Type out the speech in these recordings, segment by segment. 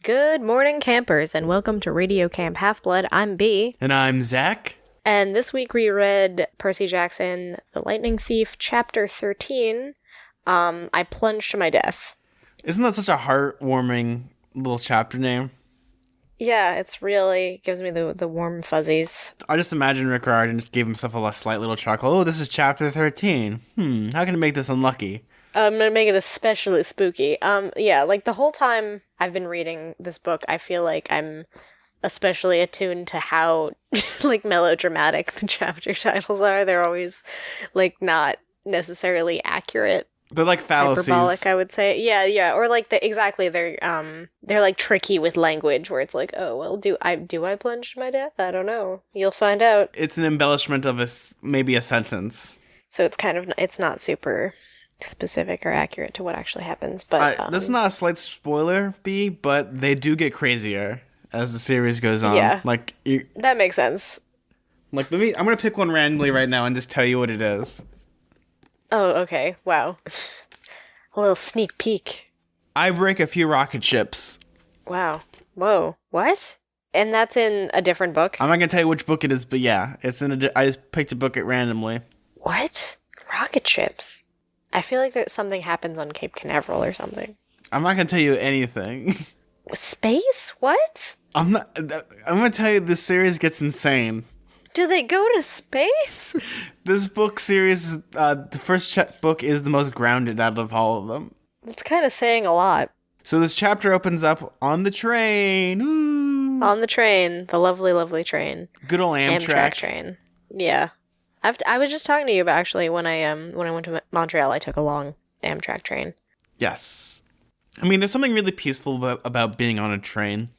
Good morning, campers, and welcome to Radio Camp Half-Blood. I'm B. And I'm Zach. And this week we read Percy Jackson, The Lightning Thief, Chapter 13, I Plunge to My Death. Isn't that such a heartwarming little chapter name? Yeah, it's really gives me the warm fuzzies. I just imagine Rick Riordan just gave himself a slight little chuckle. Oh, this is Chapter 13. How can I make this unlucky? I'm gonna make it especially spooky. Yeah, like the whole time I've been reading this book, I feel like I'm especially attuned to how, like, melodramatic the chapter titles are. They're always, like, not necessarily accurate. They're like fallacies. Hyperbolic, I would say. Yeah, or like they're like tricky with language, where it's like, oh well, do I plunge to my death? I don't know. You'll find out. It's an embellishment of maybe a sentence. So it's not super specific or accurate to what actually happens. But this is not a slight spoiler, B, but they do get crazier as the series goes on. Yeah, like that makes sense. Like I'm gonna pick one randomly right now and just tell you what it is. Oh, okay. Wow. A little sneak peek. I break a few rocket ships. Wow. Whoa. What? And that's in a different book? I'm not gonna tell you which book it is, but yeah, it's in I just picked a book it randomly. What? Rocket ships? I feel like something happens on Cape Canaveral or something. I'm not gonna tell you anything. Space? What? I'm gonna tell you this series gets insane. Do they go to space? This book series, the first book is the most grounded out of all of them. That's kind of saying a lot. So this chapter opens up on the train. Ooh. On the train. The lovely, lovely train. Good old Amtrak train. Yeah. I was just talking to you about, actually, when I went to Montreal, I took a long Amtrak train. Yes. I mean, there's something really peaceful about being on a train.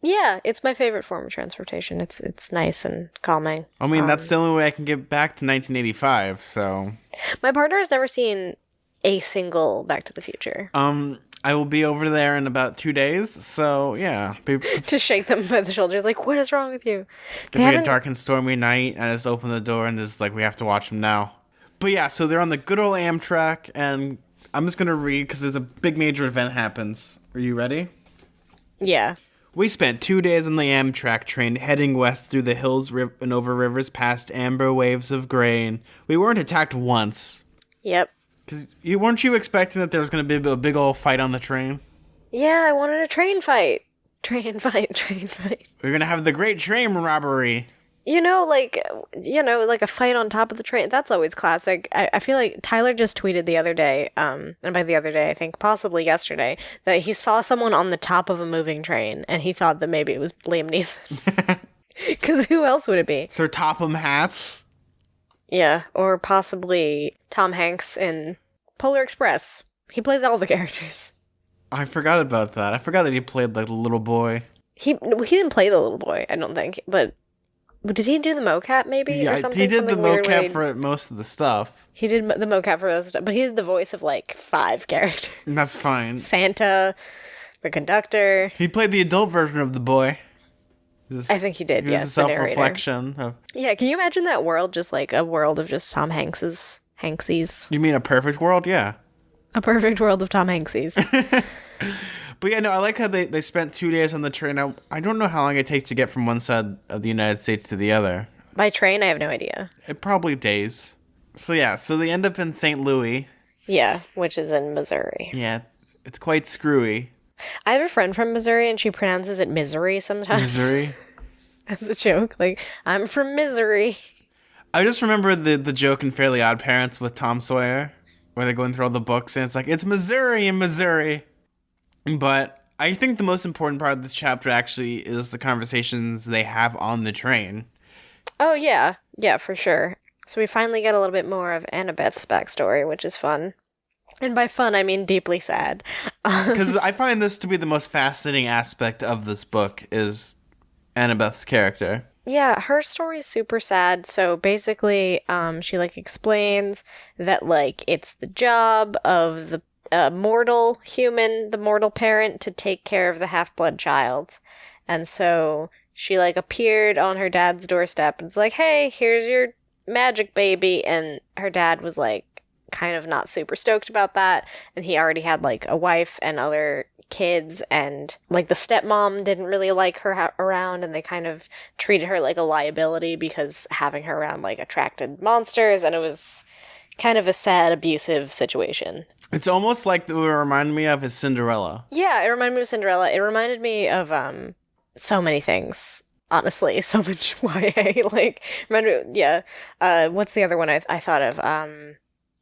Yeah, it's my favorite form of transportation. It's nice and calming. I mean, that's the only way I can get back to 1985, so... My partner has never seen a single Back to the Future. I will be over there in about 2 days, so yeah. To shake them by the shoulders, like, what is wrong with you? It's like a dark and stormy night, and I just open the door, and it's like, we have to watch them now. But yeah, so they're on the good old Amtrak, and I'm just gonna read, because there's a big major event happens. Are you ready? Yeah. We spent 2 days on the Amtrak train heading west through the hills and over rivers past amber waves of grain. We weren't attacked once. Yep. Because weren't you expecting that there was going to be a big old fight on the train? Yeah, I wanted a train fight. Train fight. We're going to have the great train robbery. Like a fight on top of the train. That's always classic. I feel like Tyler just tweeted the other day, and by the other day, I think possibly yesterday, that he saw someone on the top of a moving train, and he thought that maybe it was Liam Neeson. Because who else would it be? Sir Topham Hatt? Yeah, or possibly Tom Hanks in Polar Express. He plays all the characters. I forgot about that. I forgot that he played like the little boy. He didn't play the little boy, I don't think, but... Did he do the mocap, maybe? Yeah, or something? He did the mocap mocap for most of the stuff. He did the mocap for most of the stuff, but he did the voice of, like, 5 characters. And that's fine. Santa, the conductor. He played the adult version of the boy. I think he did, yes. It was a self-reflection. Yeah, can you imagine that world, just like a world of just Tom Hanksies? You mean a perfect world? Yeah. A perfect world of Tom Hanksies. But yeah, no, I like how they spent 2 days on the train. I don't know how long it takes to get from one side of the United States to the other. By train, I have no idea. Probably days. So yeah, so they end up in St. Louis. Yeah, which is in Missouri. Yeah, it's quite screwy. I have a friend from Missouri, and she pronounces it misery sometimes. Missouri? As a joke, like, I'm from Missouri. I just remember the joke in Fairly Odd Parents with Tom Sawyer, where they're going through all the books, and it's like, it's Missouri in Missouri. But I think the most important part of this chapter actually is the conversations they have on the train. Oh, yeah. Yeah, for sure. So we finally get a little bit more of Annabeth's backstory, which is fun. And by fun, I mean deeply sad. Because I find this to be the most fascinating aspect of this book is Annabeth's character. Yeah, her story is super sad. So basically, she, like, explains that, like, it's the job of the mortal human, the mortal parent, to take care of the half-blood child. And so she, like, appeared on her dad's doorstep and was like, hey, here's your magic baby. And her dad was like, kind of not super stoked about that, and he already had like a wife and other kids, and like the stepmom didn't really like her around, and they kind of treated her like a liability because having her around like attracted monsters, and it was kind of a sad, abusive situation. It's almost like it reminded me of his Cinderella. Yeah, it reminded me of Cinderella. It reminded me of so many things. Honestly, so much YA. Like, remember, yeah. What's the other one I thought of?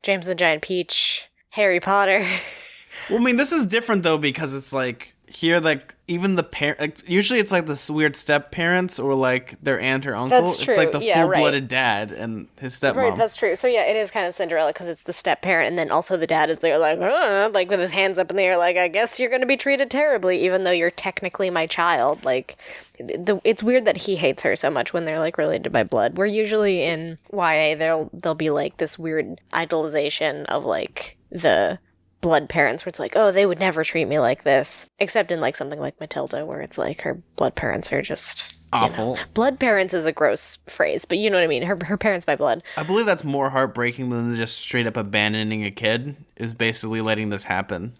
James and the Giant Peach, Harry Potter. Well, I mean, this is different though because it's like here, like even the parent. Like, usually, it's like the weird step parents or like their aunt or uncle. That's true. It's like the Yeah, full-blooded dad and his stepmom. Right, that's true. So yeah, it is kind of Cinderella because it's the step parent, and then also the dad is there, like with his hands up in the air, like, I guess you're going to be treated terribly, even though you're technically my child. Like, it's weird that he hates her so much when they're like related by blood. Where usually in YA there'll be like this weird idolization of like the blood parents where it's like, oh, they would never treat me like this, except in like something like Matilda where it's like her blood parents are just awful. You know. Blood parents is a gross phrase, but you know what I mean. Her parents by blood. I believe that's more heartbreaking than just straight up abandoning a kid, is basically letting this happen.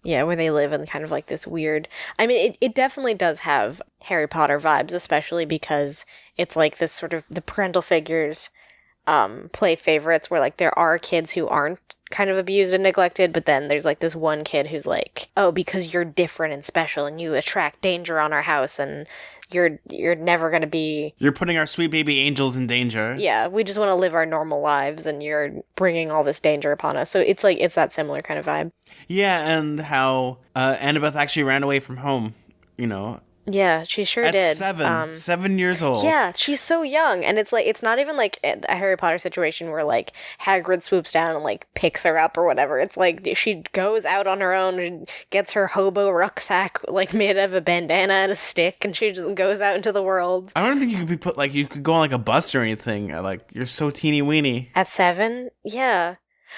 Yeah, where they live in kind of like this weird... I mean, it definitely does have Harry Potter vibes, especially because it's like this sort of... The parental figures play favorites where like there are kids who aren't kind of abused and neglected, but then there's like this one kid who's like, oh, because you're different and special and you attract danger on our house and you're never going to be... You're putting our sweet baby angels in danger. Yeah, we just want to live our normal lives and you're bringing all this danger upon us. So it's like, it's that similar kind of vibe. Yeah, and how Annabeth actually ran away from home, you know. Yeah, she sure At did. 7 years old. Yeah, she's so young, and it's like it's not even like a Harry Potter situation where like Hagrid swoops down and like picks her up or whatever. It's like she goes out on her own and gets her hobo rucksack like made out of a bandana and a stick, and she just goes out into the world. I don't think you could be you could go on like a bus or anything. Like you're so teeny weeny. At 7, yeah.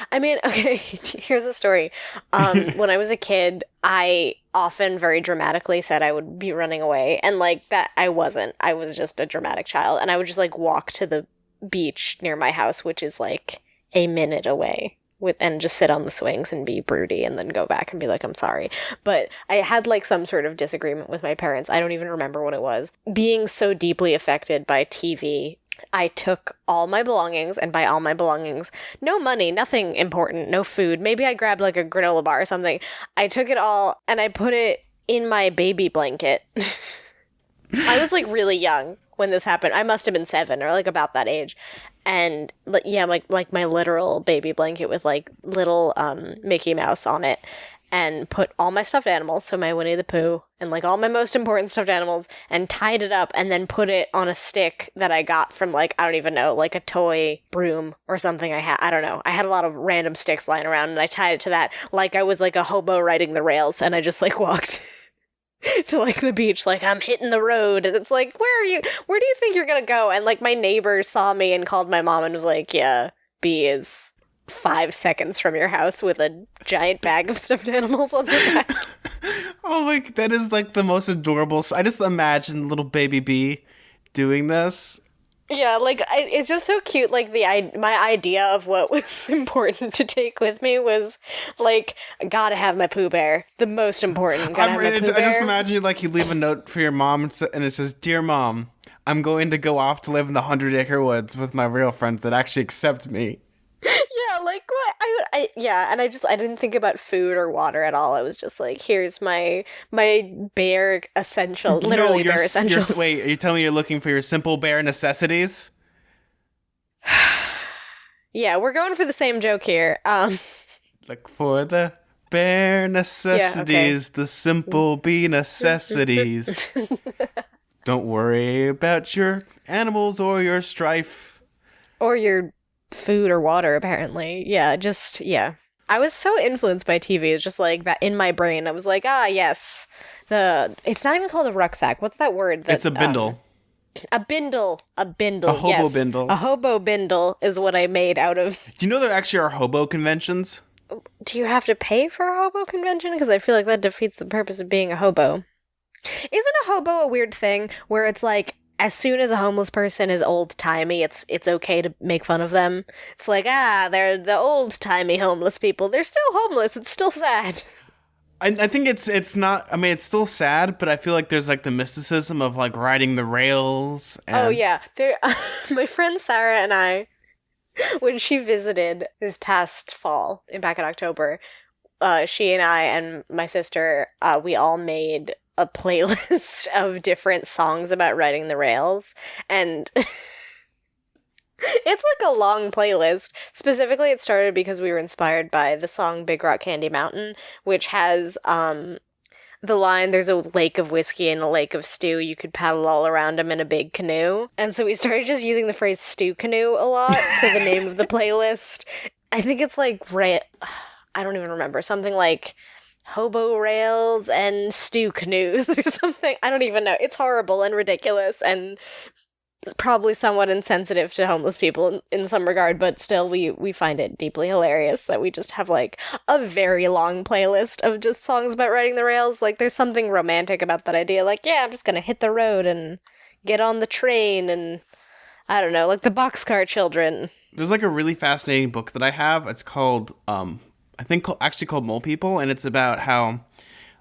I mean, okay, here's a story. When I was a kid, I often very dramatically said I would be running away. And like that, I wasn't. I was just a dramatic child. And I would just like walk to the beach near my house, which is like a minute away, and just sit on the swings and be broody and then go back and be like, I'm sorry. But I had like some sort of disagreement with my parents. I don't even remember what it was. Being so deeply affected by TV, I took all my belongings, and by all my belongings, no money, nothing important, no food. Maybe I grabbed like a granola bar or something. I took it all and I put it in my baby blanket. I was like really young when this happened. I must have been 7 or like about that age. And yeah, like my literal baby blanket with like little Mickey Mouse on it. And put all my stuffed animals, so my Winnie the Pooh, and like all my most important stuffed animals, and tied it up and then put it on a stick that I got from like, I don't even know, like a toy broom or something I don't know. I had a lot of random sticks lying around and I tied it to that like I was like a hobo riding the rails, and I just like walked to like the beach like I'm hitting the road, and it's like, where do you think you're gonna go? And like my neighbor saw me and called my mom and was like, yeah, B is 5 seconds from your house with a giant bag of stuffed animals on their back. Oh my, that is like the most adorable. I just imagine little baby B doing this. Yeah, like it's just so cute. Like my idea of what was important to take with me was like, gotta have my Pooh Bear. The most important. Gotta have my Pooh Bear. I just imagine you leave a note for your mom and it says, "Dear Mom, I'm going to go off to live in the 100-acre woods with my real friends that actually accept me." Yeah, like what and I didn't think about food or water at all. I was just like, here's my bare essential, literally bare essentials. Wait, are you telling me you're looking for your simple bare necessities? Yeah, we're going for the same joke here. Look for the bare necessities, the simple be necessities. Don't worry about your animals or your strife. Or your food or water, apparently. Yeah. I was so influenced by TV. It's just like that in my brain. I was like, yes. It's not even called a rucksack. What's that word? It's a bindle. A bindle. A hobo yes. Bindle. A hobo bindle is what I made out of. Do you know there actually are hobo conventions? Do you have to pay for a hobo convention? Because I feel like that defeats the purpose of being a hobo. Isn't a hobo a weird thing where it's like, as soon as a homeless person is old-timey, it's okay to make fun of them. It's like, they're the old-timey homeless people. They're still homeless. It's still sad. I think it's not. I mean, it's still sad, but I feel like there's like the mysticism of like riding the rails. Oh And yeah, my friend Sarah and I, when she visited this past fall, back in October, she and I and my sister, we all made a playlist of different songs about riding the rails, and it's like a long playlist. Specifically, it started because we were inspired by the song Big Rock Candy Mountain, which has the line, there's a lake of whiskey and a lake of stew. You could paddle all around them in a big canoe. And so we started just using the phrase stew canoe a lot. So the name of the playlist, I think it's like, I don't even remember. Something like hobo rails and stew canoes or something. I don't even know. It's horrible and ridiculous and it's probably somewhat insensitive to homeless people in some regard, but still we find it deeply hilarious that we just have like a very long playlist of just songs about riding the rails. Like there's something romantic about that idea. Like, yeah, I'm just gonna hit the road and get on the train and I don't know, like the Boxcar Children. there's like a really fascinating book that I have. It's called actually called Mole People, and it's about how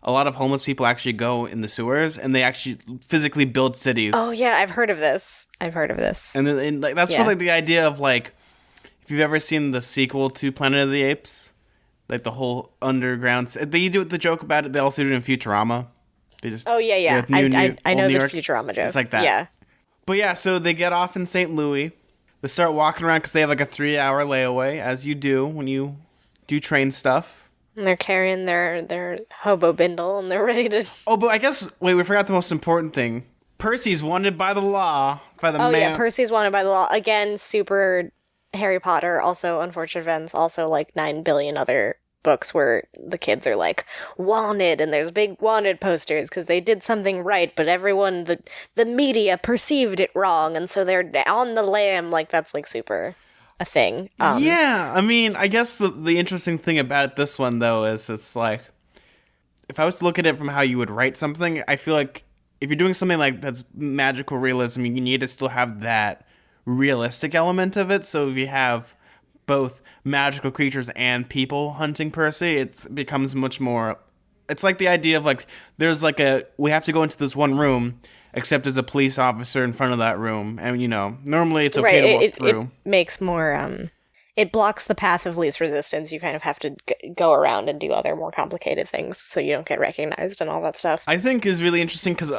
a lot of homeless people actually go in the sewers and they actually physically build cities. Oh yeah, I've heard of this. And then like that's sort of like the idea of like, if you've ever seen the sequel to Planet of the Apes, like the whole underground. They do the joke about it. They also do it in Futurama. They just I know New the York. Futurama joke. It's like that. Yeah. But yeah, so they get off in St. Louis. They start walking around because they have like a 3-hour layaway, as you do when you do train stuff. And they're carrying their hobo bindle and they're ready to... Oh, but I guess, wait, we forgot the most important thing. Percy's wanted by the law, by the man. Oh yeah, Percy's wanted by the law. Again, super Harry Potter, also Unfortunate Events, also like 9 billion other books where the kids are like, wanted, and there's big wanted posters because they did something right, but everyone, the media perceived it wrong, and so they're on the lam, like that's like super... a thing. Yeah, I mean, I guess the interesting thing about this one, though, is it's like, if I was to look at it from how you would write something, I feel like if you're doing something like that's magical realism, you need to still have that realistic element of it. So if you have both magical creatures and people hunting Percy, it becomes much more... It's like the idea of, like, there's like we have to go into this one room, except as a police officer in front of that room. And, you know, normally it's okay to walk through. It makes more, it blocks the path of least resistance. You kind of have to go around and do other more complicated things so you don't get recognized and all that stuff. I think is really interesting because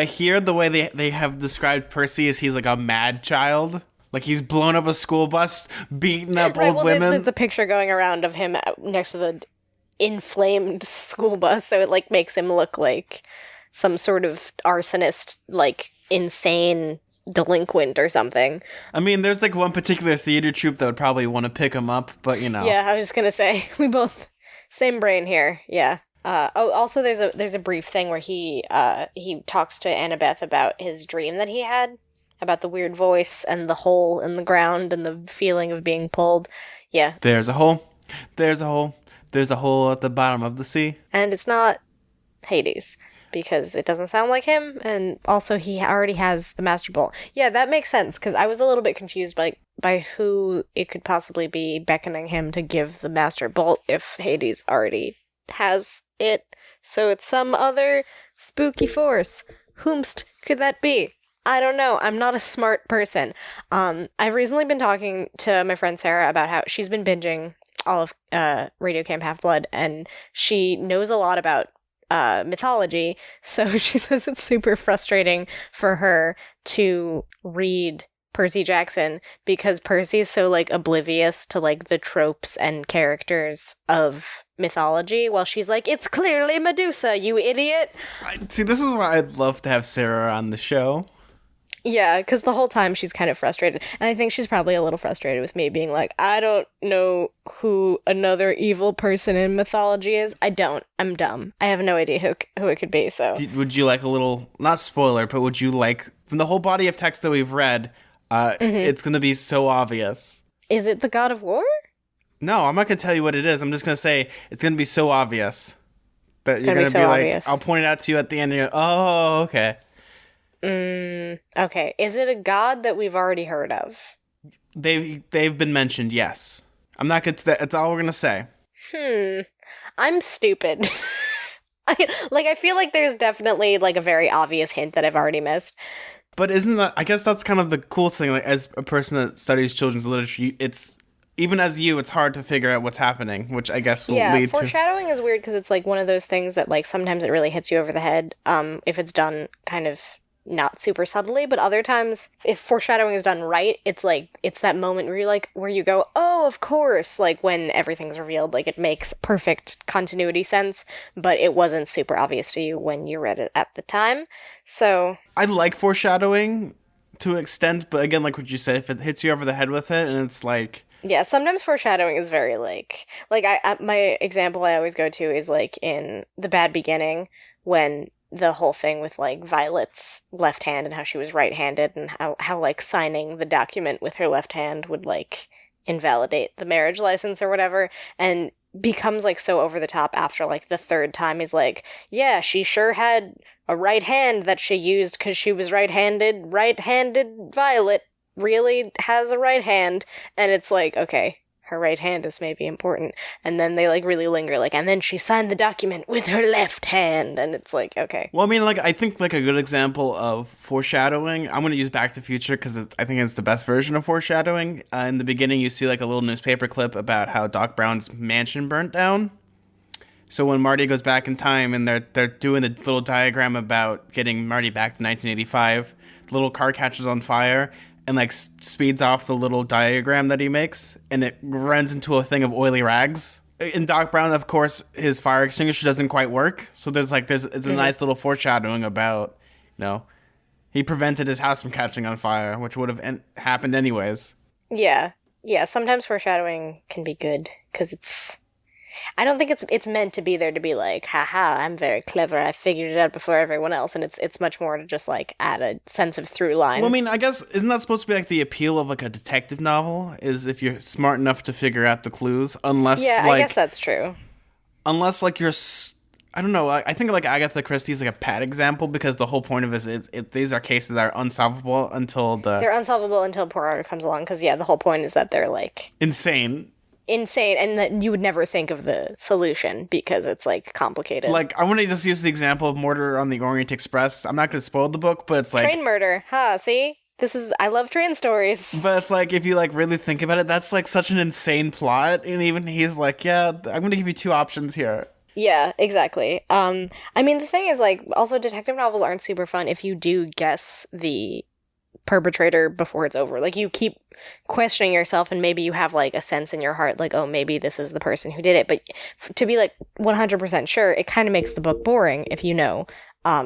here, the way they have described Percy is he's like a mad child. Like, he's blown up a school bus, beating up old women. There's the picture going around of him next to the inflamed school bus, so it, like, makes him look like some sort of arsonist, like, insane delinquent or something. I mean, there's, like, one particular theater troupe that would probably want to pick him up, but, you know. Yeah, I was just gonna say, we both... Same brain here, yeah. Also, there's a brief thing where he talks to Annabeth about his dream that he had, about the weird voice and the hole in the ground and the feeling of being pulled. Yeah. There's a hole. There's a hole. There's a hole at the bottom of the sea. And it's not Hades, because it doesn't sound like him, and also he already has the Master Bolt. Yeah, that makes sense, because I was a little bit confused by who it could possibly be beckoning him to give the Master Bolt if Hades already has it. So it's some other spooky force. Whomst could that be? I don't know. I'm not a smart person. I've recently been talking to my friend Sarah about how she's been binging all of Radio Camp Half-Blood, and she knows a lot about mythology, so she says it's super frustrating for her to read Percy Jackson because Percy's so, like, oblivious to, like, the tropes and characters of mythology, while she's like, it's clearly Medusa, you idiot! See, this is why I'd love to have Sarah on the show. Yeah, because the whole time she's kind of frustrated. And I think she's probably a little frustrated with me being like, I don't know who another evil person in mythology is. I don't. I'm dumb. I have no idea who it could be, so. Would you like a little, not spoiler, but would you like, from the whole body of text that we've read, it's going to be so obvious. Is it the God of War? No, I'm not going to tell you what it is. I'm just going to say it's going to be so obvious that you're going to be like, I'll point it out to you at the end and you're like, oh, okay. Okay. Is it a god that we've already heard of? They've been mentioned, yes. I'm not gonna. That's all we're gonna say. Hmm. I'm stupid. I feel like there's definitely like a very obvious hint that I've already missed. But isn't that? I guess that's kind of the cool thing. Like, as a person that studies children's literature, it's even as you, it's hard to figure out what's happening, which I guess will Yeah, lead to. foreshadowing is weird because it's like one of those things that like sometimes it really hits you over the head, if it's done kind of not super subtly, but other times if foreshadowing is done right, it's like it's that moment where you're like where you go, "Oh, of course," like when everything's revealed, like it makes perfect continuity sense, but it wasn't super obvious to you when you read it at the time. So, I like foreshadowing to an extent, but again, like what you said, if it hits you over the head with it, and it's like, yeah, sometimes foreshadowing is very like my example I always go to is like in The Bad Beginning when the whole thing with like Violet's left hand and how she was right-handed and how like signing the document with her left hand would like invalidate the marriage license or whatever and becomes like so over the top after like the third time he's like, yeah, she sure had a right hand that she used because she was right-handed. Right-handed Violet really has a right hand, and it's like, okay, her right hand is maybe important, and then they like really linger, like, and then she signed the document with her left hand, and it's like, okay, well, I mean, like I think like a good example of foreshadowing. I'm gonna use Back to the Future because I think it's the best version of foreshadowing. In the beginning, you see like a little newspaper clip about how Doc Brown's mansion burnt down. So when Marty goes back in time and they're doing the little diagram about getting Marty back to 1985, the little car catches on fire and like speeds off the little diagram that he makes, and it runs into a thing of oily rags. In Doc Brown, of course, his fire extinguisher doesn't quite work, so it's a nice little foreshadowing about, you know, he prevented his house from catching on fire, which would have happened anyways. yeah, yeah. Sometimes foreshadowing can be good because it's. I don't think it's meant to be there to be like, haha, I'm very clever. I figured it out before everyone else, and it's much more to just like add a sense of through line. Well, I mean, I guess isn't that supposed to be like the appeal of like a detective novel? Is if you're smart enough to figure out the clues, Yeah, I guess that's true. unless like I don't know. I think like Agatha Christie's like a bad example because the whole point of it is these are cases that are unsolvable until They're unsolvable until poor Arthur comes along, because yeah, the whole point is that they're like insane. insane and that you would never think of the solution because it's like complicated. Like I want to just use the example of Murder on the Orient Express. I'm not going to spoil the book, but it's like train murder. Huh, see? I love train stories. But it's like if you like really think about it, that's like such an insane plot, and even he's like, yeah, I'm going to give you two options here. Yeah, exactly. I mean the thing is like also detective novels aren't super fun if you do guess the perpetrator before it's over. Like you keep questioning yourself and maybe you have like a sense in your heart like, oh, maybe this is the person who did it, but to be like 100% sure, it kind of makes the book boring if you know.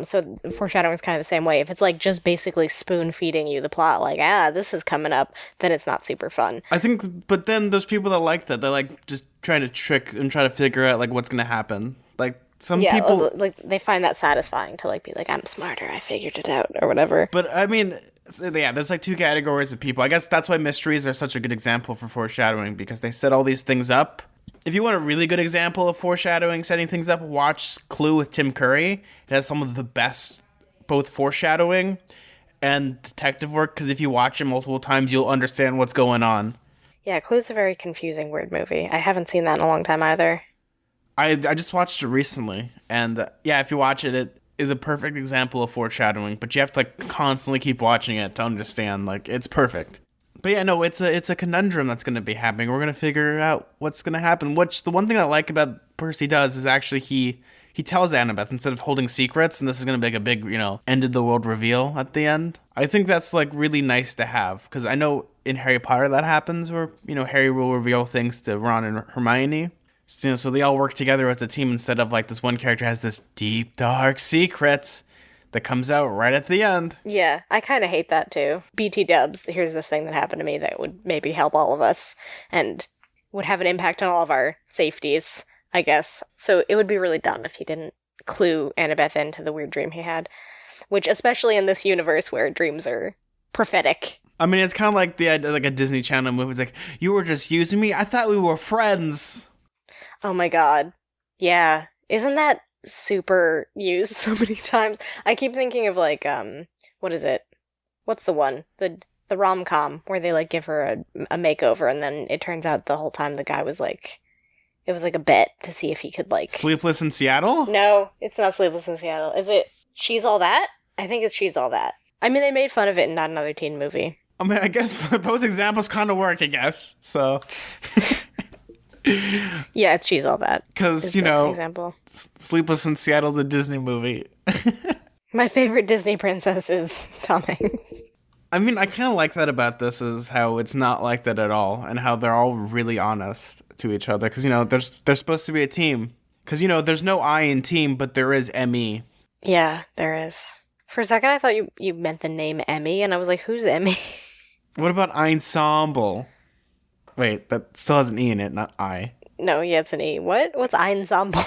So foreshadowing is kind of the same way. If it's like just basically spoon feeding you the plot, like, this is coming up, then it's not super fun. I think, but then there's people that like that. They like just trying to trick and try to figure out like what's gonna happen. Like some people, like they find that satisfying to like be like, I'm smarter, I figured it out, or whatever. but I mean, yeah, there's like two categories of people. I guess that's why mysteries are such a good example for foreshadowing because they set all these things up. If you want a really good example of foreshadowing, setting things up, watch Clue with Tim Curry. It has some of the best both foreshadowing and detective work because if you watch it multiple times, you'll understand what's going on. Yeah, Clue's a very confusing weird movie. I haven't seen that in a long time either. I just watched it recently, and yeah, if you watch it, it is a perfect example of foreshadowing. But you have to like constantly keep watching it to understand. Like it's perfect. But yeah, no, it's a conundrum that's going to be happening. We're going to figure out what's going to happen. Which the one thing I like about Percy does is actually he tells Annabeth instead of holding secrets, and this is going to be like a big, end of the world reveal at the end. I think that's like really nice to have because I know in Harry Potter that happens where, Harry will reveal things to Ron and Hermione. So they all work together as a team instead of like this one character has this deep, dark secret that comes out right at the end. Yeah, I kind of hate that too. BT dubs, here's this thing that happened to me that would maybe help all of us and would have an impact on all of our safeties, I guess. So it would be really dumb if he didn't clue Annabeth into the weird dream he had, which especially in this universe where dreams are prophetic. I mean, it's kind of like the idea, like a Disney Channel movie. It's like, you were just using me? I thought we were friends. Oh my god. Yeah. Isn't that super used so many times? I keep thinking of like what is it? What's the one? The rom-com where they like give her a makeover, and then it turns out the whole time the guy was like, it was like a bet to see if he could like... Sleepless in Seattle? No, it's not Sleepless in Seattle. Is it She's All That? I think it's She's All That. I mean, they made fun of it in Not Another Teen Movie. I mean, I guess both examples kind of work, I guess. So... Yeah, it's She's All That. Because, you know, example. Sleepless in Seattle's a Disney movie. My favorite Disney princess is Tom Hanks. I mean, I kind of like that about this, is how it's not like that at all, and how they're all really honest to each other. Because, you know, they're supposed to be a team. Because, you know, there's no I in team, but there is M-E. Yeah, there is. For a second, I thought you meant the name Emmy, and I was like, who's Emmy? What about ensemble? Wait, that still has an E in it, not I. No, yeah, it's an E. What? What's ensemble?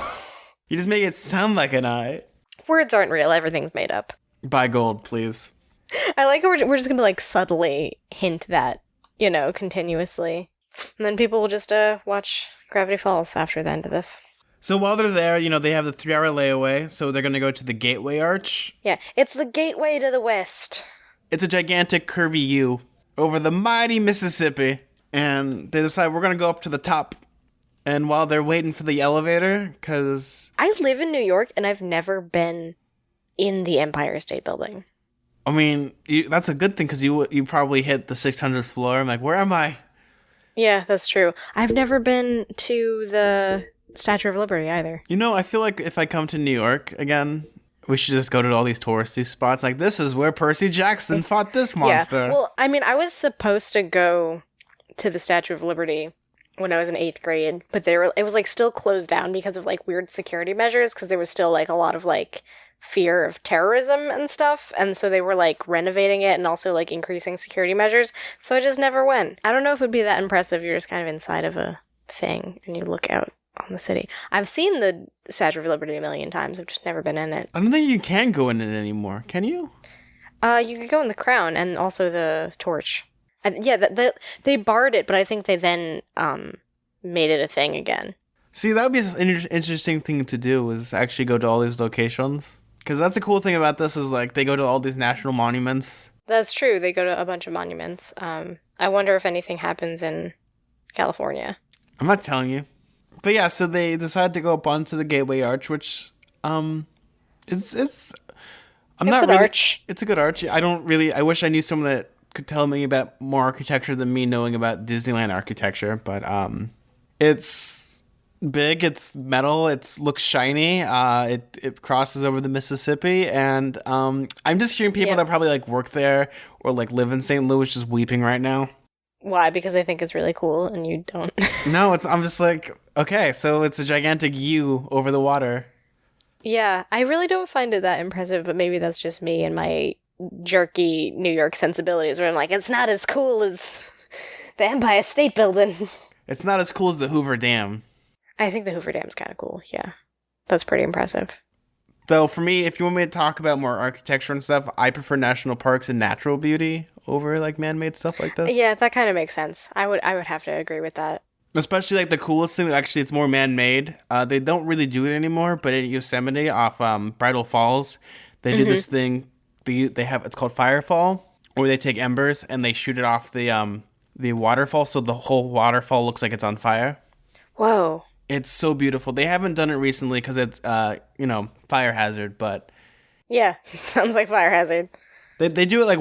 You just make it sound like an I. Words aren't real. Everything's made up. Buy gold, please. I like how we're just gonna like subtly hint that, you know, continuously. And then people will just watch Gravity Falls after the end of this. So while they're there, you know, they have the 3-hour layaway, so they're going to go to the Gateway Arch. Yeah, it's the gateway to the west. It's a gigantic curvy U over the mighty Mississippi. And they decide we're going to go up to the top. And while they're waiting for the elevator, because... I live in New York, and I've never been in the Empire State Building. I mean, that's a good thing, because you probably hit the 600th floor. I'm like, where am I? Yeah, that's true. I've never been to the Statue of Liberty either. You know, I feel like if I come to New York again, we should just go to all these touristy spots. Like, this is where Percy Jackson fought this monster. Yeah. Well, I mean, I was supposed to go to the Statue of Liberty when I was in 8th grade, but it was like still closed down because of like weird security measures, because there was still like a lot of like fear of terrorism and stuff, and so they were like renovating it and also like increasing security measures, so I just never went. I don't know if it'd be that impressive. You're just kind of inside of a thing and you look out on the city. I've seen the Statue of Liberty a million times. I've just never been in it. I don't think you can go in it anymore. Can you? You could go in the Crown and also the Torch. Yeah, they barred it, but I think they then made it a thing again. See, that would be an interesting thing to do, is actually go to all these locations. Because that's the cool thing about this, is like they go to all these national monuments. That's true. They go to a bunch of monuments. I wonder if anything happens in California. I'm not telling you. But yeah, so they decide to go up onto the Gateway Arch, which it's an arch. It's a good arch. I wish I knew someone that could tell me about more architecture than me knowing about Disneyland architecture, but it's big, it's metal, it looks shiny, it crosses over the Mississippi, and I'm just hearing people that probably like work there or like live in St. Louis just weeping right now. Why? Because they think it's really cool and you don't. No, I'm just like, okay, so it's a gigantic U over the water. Yeah, I really don't find it that impressive, but maybe that's just me and my jerky New York sensibilities, where I'm like, it's not as cool as the Empire State Building. It's not as cool as the Hoover Dam. I think the Hoover Dam's kind of cool, yeah. That's pretty impressive. Though, for me, if you want me to talk about more architecture and stuff, I prefer national parks and natural beauty over, like, man-made stuff like this. Yeah, that kind of makes sense. I would have to agree with that. Especially, like, the coolest thing, actually, it's more man-made. They don't really do it anymore, but in Yosemite, off Bridal Falls, they did this thing. They have, it's called Firefall, where they take embers and they shoot it off the waterfall, so the whole waterfall looks like it's on fire. Whoa. It's so beautiful. They haven't done it recently because it's, fire hazard, but... Yeah, sounds like fire hazard. They do it like...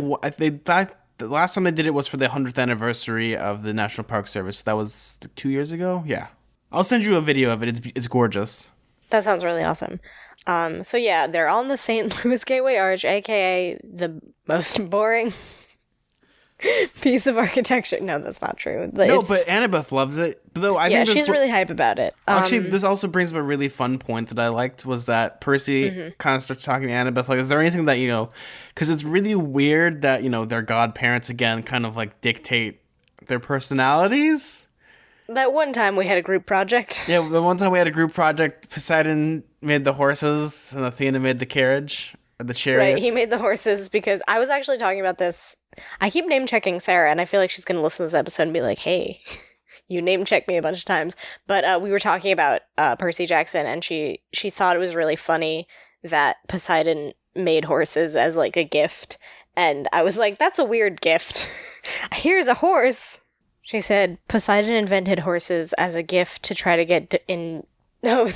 the last time they did it was for the 100th anniversary of the National Park Service. That was 2 years ago? Yeah. I'll send you a video of it. It's gorgeous. That sounds really awesome. So yeah, they're on the St. Louis Gateway Arch, aka the most boring piece of architecture. No, that's not true. But Annabeth loves it. Though I think she's really hype about it. Actually, this also brings up a really fun point that I liked, was that Percy kind of starts talking to Annabeth, like, is there anything that, because it's really weird that, their godparents, again, kind of, like, dictate their personalities. That one time we had a group project. Yeah, the one time we had a group project, Poseidon made the horses and Athena made the carriage, or the chariots. Right, he made the horses because I was actually talking about this. I keep name-checking Sarah, and I feel like she's going to listen to this episode and be like, hey, you name-checked me a bunch of times. But we were talking about Percy Jackson, and she thought it was really funny that Poseidon made horses as, like, a gift, And I was like, that's a weird gift. Here's a horse. She said, Poseidon invented horses as a gift to try to get in... No,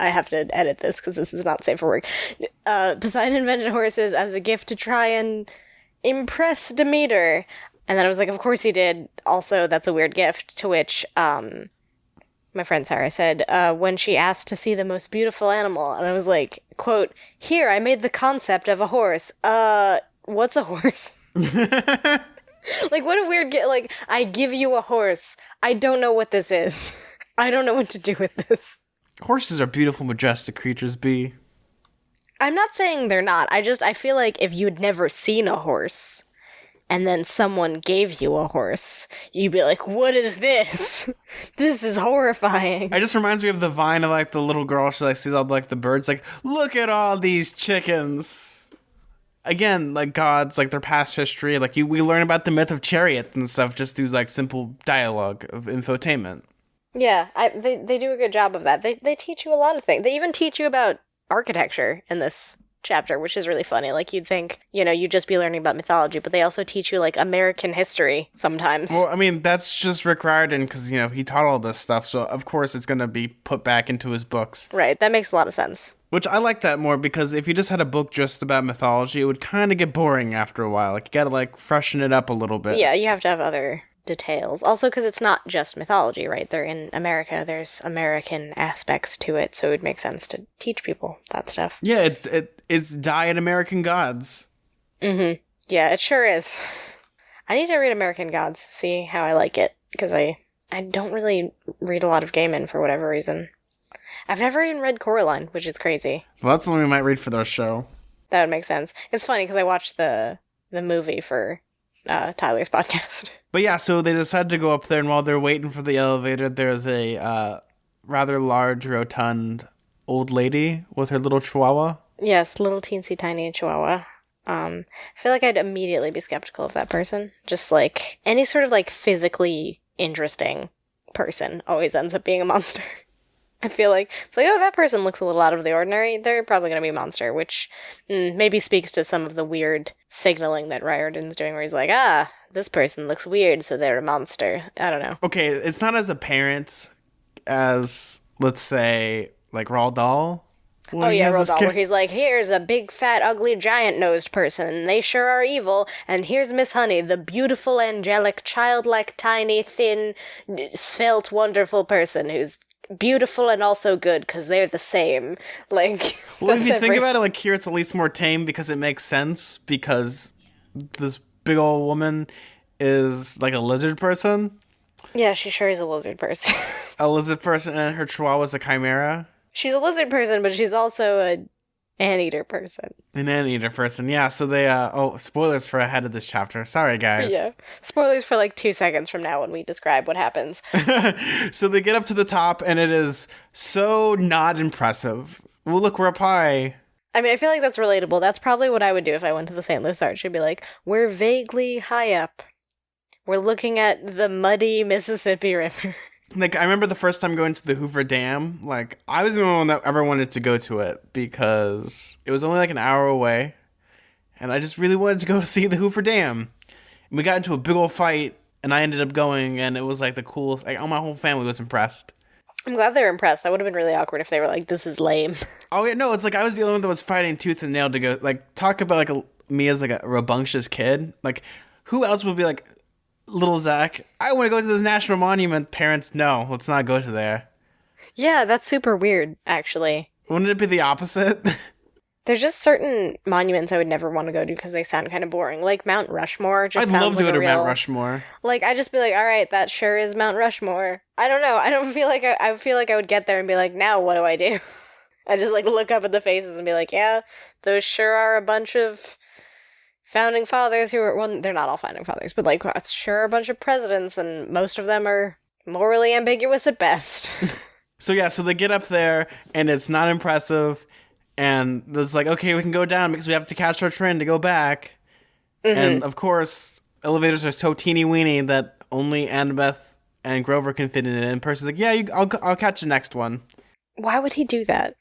I have to edit this because this is not safe for work. Poseidon invented horses as a gift to try and impress Demeter. And then I was like, of course he did. Also, that's a weird gift. To which my friend Sarah said, when she asked to see the most beautiful animal. And I was like, quote, here, I made the concept of a horse. What's a horse? Like, what a weird gift. Like, I give you a horse. I don't know what this is. I don't know what to do with this. Horses are beautiful, majestic creatures, B. I'm not saying they're not. I feel like if you'd never seen a horse and then someone gave you a horse, you'd be like, what is this? This is horrifying. It just reminds me of the vine of, like, the little girl. She, like, sees all, like, the birds, like, look at all these chickens. Again, like, gods, like, their past history. Like, we learn about the myth of chariots and stuff just through, like, simple dialogue of infotainment. Yeah, they do a good job of that. They teach you a lot of things. They even teach you about architecture in this chapter, which is really funny. Like, you'd think, you'd just be learning about mythology, but they also teach you, like, American history sometimes. Well, I mean, that's just Rick Riordan because, he taught all this stuff, so of course it's going to be put back into his books. Right, that makes a lot of sense. Which I like that more because if you just had a book just about mythology, it would kind of get boring after a while. Like, you gotta, like, freshen it up a little bit. Yeah, you have to have other details. Also, because it's not just mythology, right? They're in America. There's American aspects to it, so it would make sense to teach people that stuff. Yeah, it's Diet American Gods. Mm-hmm. Yeah, it sure is. I need to read American Gods, see how I like it, because I don't really read a lot of Gaiman for whatever reason. I've never even read Coraline, which is crazy. Well, that's the one we might read for their show. That would make sense. It's funny because I watched the movie for Tyler's podcast. But yeah, so they decided to go up there, and while they're waiting for the elevator, there's a rather large, rotund old lady with her little chihuahua. Yes, little teensy tiny chihuahua. I feel like I'd immediately be skeptical of that person. Just like any sort of like physically interesting person always ends up being a monster. I feel like it's like, oh, that person looks a little out of the ordinary. They're probably going to be a monster, which maybe speaks to some of the weird signaling that Riordan's doing where he's like, this person looks weird, so they're a monster. I don't know. Okay, it's not as apparent as, let's say, like Roald Dahl. Oh yeah, Roald Dahl, where he's like, here's a big, fat, ugly, giant-nosed person, and they sure are evil, and here's Miss Honey, the beautiful, angelic, childlike, tiny, thin, svelte, wonderful person who's beautiful and also good because they're the same. Like, well, if you think about it, like here it's at least more tame because it makes sense because this big old woman is like a lizard person. Yeah, she sure is a lizard person. A lizard person, and her chihuahua's a chimera. She's a lizard person, but she's also an anteater person. An anteater person, yeah. So they, spoilers for ahead of this chapter. Sorry, guys. Yeah. Spoilers for like 2 seconds from now when we describe what happens. So they get up to the top, and it is so not impressive. Well, look, we're up high. I mean, I feel like that's relatable. That's probably what I would do if I went to the St. Louis Arch. I'd be like, we're vaguely high up. We're looking at the muddy Mississippi River. Like, I remember the first time going to the Hoover Dam, like, I was the only one that ever wanted to go to it because it was only like an hour away, and I just really wanted to go to see the Hoover Dam. And we got into a big old fight, and I ended up going, and it was like the coolest, like, my whole family was impressed. I'm glad they were impressed. That would have been really awkward if they were like, this is lame. Oh, yeah, no, it's like I was the only one that was fighting tooth and nail to go, like, talk about, like, me as, like, a rambunctious kid. Like, who else would be like, little Zach, I want to go to this national monument. Parents, no, let's not go to there. Yeah, that's super weird, actually. Wouldn't it be the opposite? There's just certain monuments I would never want to go to because they sound kind of boring. Like Mount Rushmore just I'd sounds love to like go to a real... Mount Rushmore. Like, I'd just be like, all right, that sure is Mount Rushmore. I don't know. I don't feel like I feel like I would get there and be like, now what do I do? I just like look up at the faces and be like, yeah, those sure are a bunch of founding fathers who are, well, they're not all founding fathers, but like, it's sure a bunch of presidents, and most of them are morally ambiguous at best. So yeah, so they get up there, and it's not impressive, and it's like, okay, we can go down because we have to catch our train to go back. Mm-hmm. And of course, elevators are so teeny weeny that only Annabeth and Grover can fit in it. And Percy's like, yeah, I'll catch the next one. Why would he do that?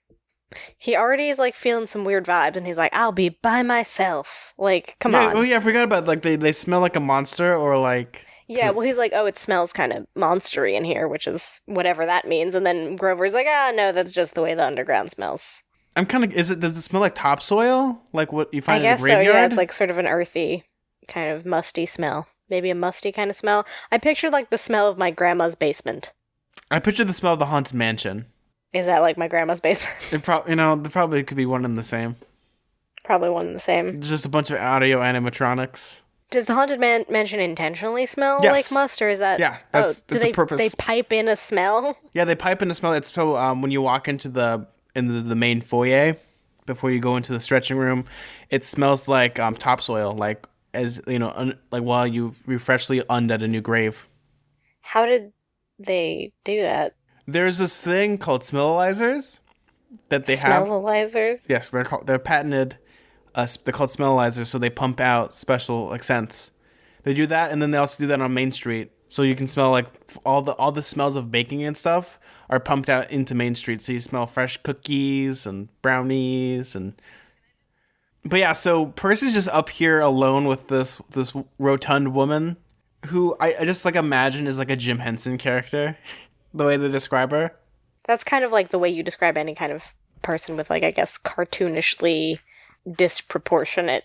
He already is like feeling some weird vibes, and he's like, "I'll be by myself." Like, come Yeah. Oh on. yeah, I forgot about like they smell like a monster or like. Yeah, well, he's like, "Oh, it smells kind of monstery in here," which is whatever that means. And then Grover's like, "Ah, no, that's just the way the underground smells." I'm kind of. Is it? Does it smell like topsoil? Like what you I find in a guess so. Yeah, it's graveyard? like sort of an earthy, kind of musty smell. Maybe a musty kind of smell. I pictured like the smell of my grandma's basement. I picture the smell of the haunted mansion. Is that like my grandma's basement? There probably could be one and the same. Probably one and the same. Just a bunch of audio animatronics. Does the haunted mansion intentionally smell like Yes. must, or is that? Yeah, Oh, that's do a purpose. they pipe in a smell? Yeah, they pipe in the smell. It's so when you walk into the main foyer before you go into the stretching room, it smells like topsoil, like as you know, like while you freshly undid a new grave. How did they do that? There's this thing called smellizers that they have. Smellizers? Yes, they're patented. They're called smellizers, so they pump out special like scents. They do that, and then they also do that on Main Street, so you can smell like all the smells of baking and stuff are pumped out into Main Street, so you smell fresh cookies and brownies and. But yeah, so Percy's just up here alone with this rotund woman, who I just like imagine is like a Jim Henson character, the way they describe her. That's kind of like the way you describe any kind of person with, like, I guess, cartoonishly disproportionate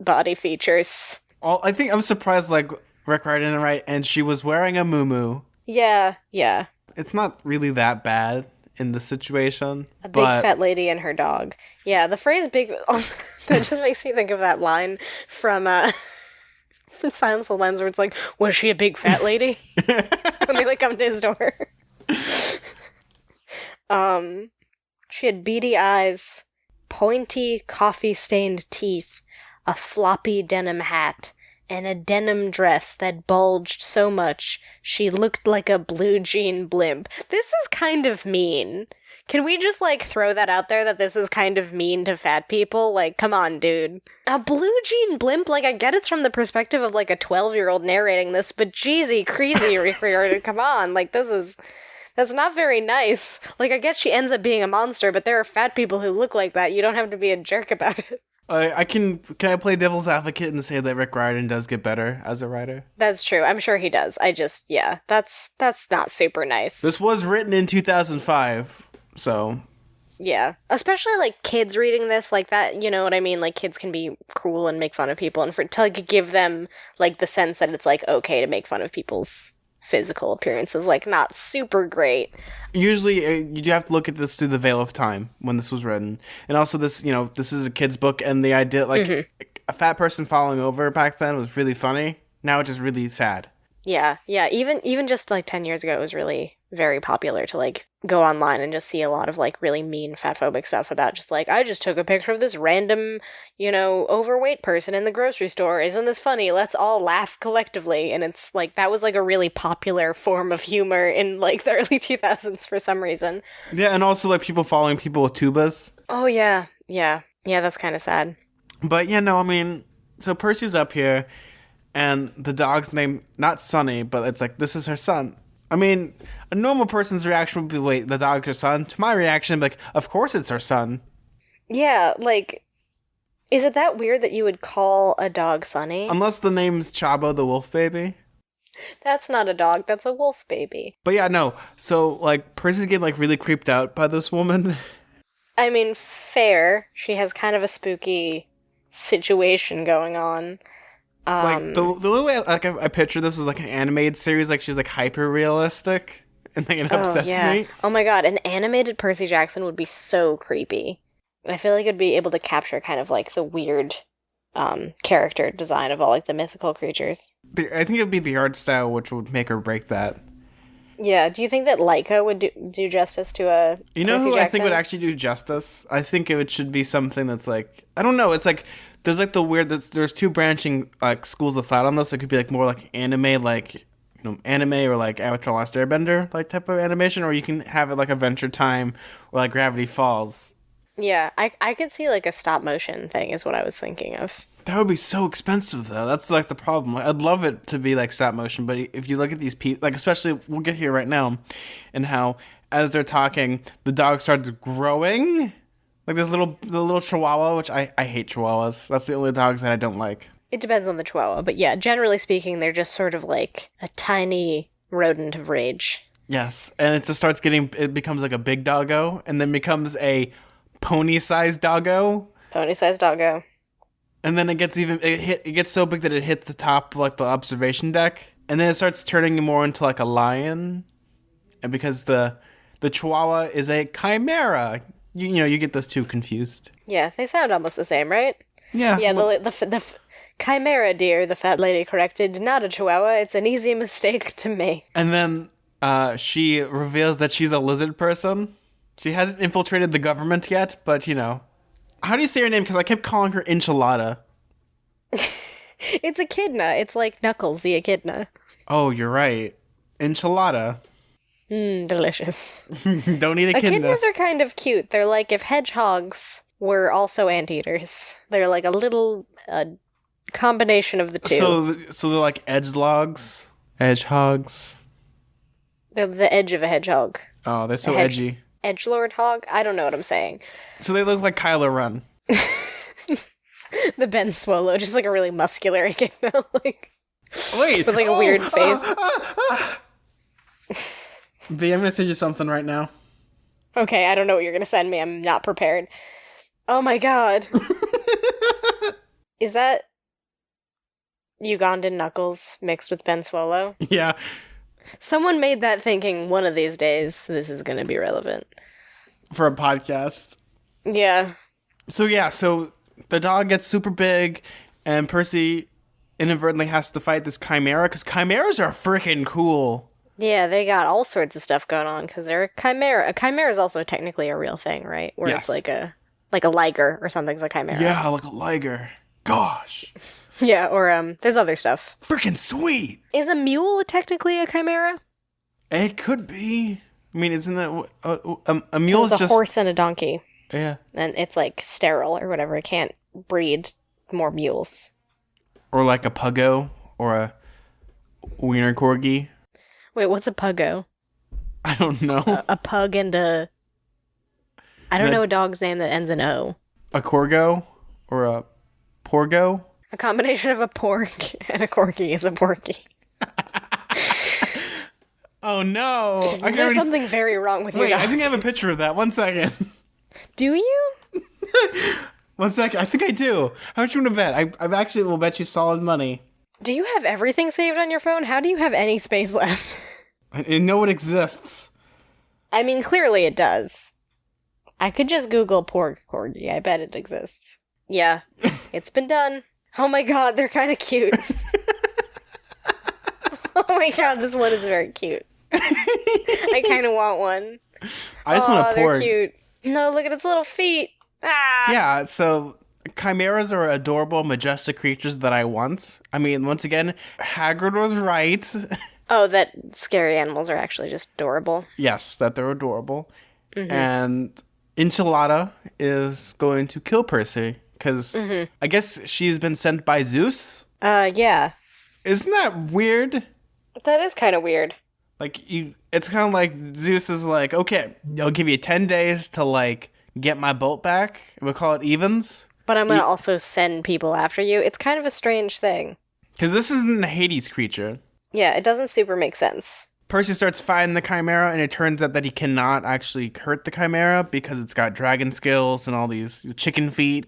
body features. I think I'm surprised like Rick Riordan didn't write, and she was wearing a muumuu. Yeah, yeah. It's not really that bad in this situation. A big but fat lady and her dog. Yeah, the phrase big also, that just makes me think of that line from from Silence of the Lambs where it's like, was she a big fat lady? When they like come to his door. She had beady eyes, pointy coffee-stained teeth, a floppy denim hat, and a denim dress that bulged so much she looked like a blue jean blimp. This is kind of mean. Can we just, like, throw that out there that this is kind of mean to fat people? Like, come on, dude. A blue jean blimp? Like, I get it's from the perspective of, like, a 12-year-old narrating this, but jeezy, crazy, come on. Like, that's not very nice. Like, I guess she ends up being a monster, but there are fat people who look like that. You don't have to be a jerk about it. can I play devil's advocate and say that Rick Riordan does get better as a writer? That's true. I'm sure he does. Yeah, that's not super nice. This was written in 2005, so Yeah. Especially, like, kids reading this, like, that, you know what I mean? Like, kids can be cruel and make fun of people, and to, like, give them, like, the sense that it's, like, okay to make fun of people's physical appearances, like, not super great. usually you have to look at this through the veil of time when this was written, and also this is a kid's book, and the idea like a fat person falling over back then was really funny. Now it's just really sad. Yeah, yeah. Even just like 10 years ago, it was really very popular to like go online and just see a lot of like really mean fatphobic stuff about just like, I just took a picture of this random, overweight person in the grocery store. Isn't this funny? Let's all laugh collectively. And it's like that was like a really popular form of humor in like the early 2000s for some reason. Yeah, and also like people following people with tubas. Oh yeah, yeah, yeah. That's kind of sad. But yeah, no, I mean, so Percy's up here. And the dog's name, not Sonny, but it's like, this is her son. I mean, a normal person's reaction would be, wait, the dog's her son? To my reaction, I'd be like, of course it's her son. Yeah, like, is it that weird that you would call a dog Sonny? Unless the name's Chabo the wolf baby. That's not a dog, that's a wolf baby. But yeah, no. So, like, Percy's getting, like, really creeped out by this woman. I mean, fair. She has kind of a spooky situation going on. Like, the only way, like, I picture this is, like, an animated series. Like, she's, like, hyper-realistic. And, like, it upsets me. Oh my god, an animated Percy Jackson would be so creepy. I feel like it'd be able to capture kind of, like, the weird character design of all, like, the mythical creatures. I think it would be the art style which would make or break that. Yeah, do you think that Laika would do justice to a You know Percy who Jackson? I think would actually do justice? I think it should be something that's, like... I don't know, it's, like... There's like the weird. There's two branching like schools of thought on this. It could be like more like anime, like anime or like Avatar: Last Airbender like type of animation, or you can have it like Adventure Time or like Gravity Falls. Yeah, I could see like a stop motion thing is what I was thinking of. That would be so expensive though. That's like the problem. I'd love it to be like stop motion, but if you look at these like especially we'll get here right now, and how as they're talking, the dog starts growing. Like this the little Chihuahua, which I hate Chihuahuas. That's the only dogs that I don't like. It depends on the Chihuahua, but yeah, generally speaking, they're just sort of like a tiny rodent of rage. Yes, and it just it becomes like a big doggo, and then becomes a pony-sized doggo, Pony-sized doggo. and then it gets so big that it hits the top of like the observation deck, and then it starts turning more into like a lion, and because the Chihuahua is a chimera, you get those two confused. Yeah, they sound almost the same, right? Yeah, Yeah, the chimera, dear, the fat lady corrected. Not a Chihuahua. It's an easy mistake to make. and then she reveals that she's a lizard person. She hasn't infiltrated the government yet, but how do you say her name? Because I kept calling her Enchilada. It's echidna. It's like Knuckles, the echidna. Oh, you're right. Enchilada. Delicious. Don't eat echidna. Echidnas are kind of cute. They're like if hedgehogs were also anteaters. They're like a little combination of the two. So they're like edgelogs? Edgehogs? They're the edge of a hedgehog. Oh, they're so edgy. Edgelord hog? I don't know what I'm saying. So they look like Kylo Ren. The Ben Swallow, just like a really muscular echidna, like Wait. with like a weird face. V, I'm gonna send you something right now. Okay, I don't know what you're gonna send me. I'm not prepared. Oh my god. Is that Ugandan Knuckles mixed with Ben Swallow? Yeah. Someone made that thinking one of these days this is gonna be relevant. For a podcast. Yeah. So the dog gets super big, and Percy inadvertently has to fight this chimera, because chimeras are freaking cool. Yeah, they got all sorts of stuff going on, because they're a chimera. A chimera is also technically a real thing, right? Where Yes. it's like a liger or something's a chimera. Yeah, like a liger. Gosh. Yeah, or there's other stuff. Freaking sweet. Is a mule technically a chimera? It could be. I mean, isn't that a mule is It's a just horse and a donkey. Yeah. And it's like sterile or whatever. It can't breed more mules. Or like a puggo or a wiener corgi. Wait, what's a puggo? I don't know. A pug and a... I don't know a dog's name that ends in O. A corgo or a porgo. A combination of a pork and a corgi is a porky. Oh no! There's something very wrong with your Wait, dog. I think I have a picture of that. 1 second. Do you? 1 second. I think I do. How much you want to bet? I actually will bet you solid money. Do you have everything saved on your phone? How do you have any space left? I know it exists. I mean, clearly it does. I could just Google pork corgi. I bet it exists. Yeah, it's been done. Oh my god, they're kind of cute. Oh my god, this one is very cute. I kind of want one. I just want a porg. They're cute. No, look at its little feet. Ah! Yeah, so chimeras are adorable, majestic creatures that I want. I mean, once again, Hagrid was right. Oh, that scary animals are actually just adorable. Yes, that they're adorable. Mm-hmm. And Enchilada is going to kill Percy because I guess she's been sent by Zeus. Yeah. Isn't that weird? That is kind of weird. Like, it's kind of like Zeus is like, okay, I'll give you 10 days to, like, get my bolt back. We'll call it evens. But I'm going to also send people after you. It's kind of a strange thing. Because this isn't a Hades creature. Yeah, it doesn't super make sense. Percy starts fighting the Chimera, and it turns out that he cannot actually hurt the Chimera because it's got dragon skills and all these chicken feet.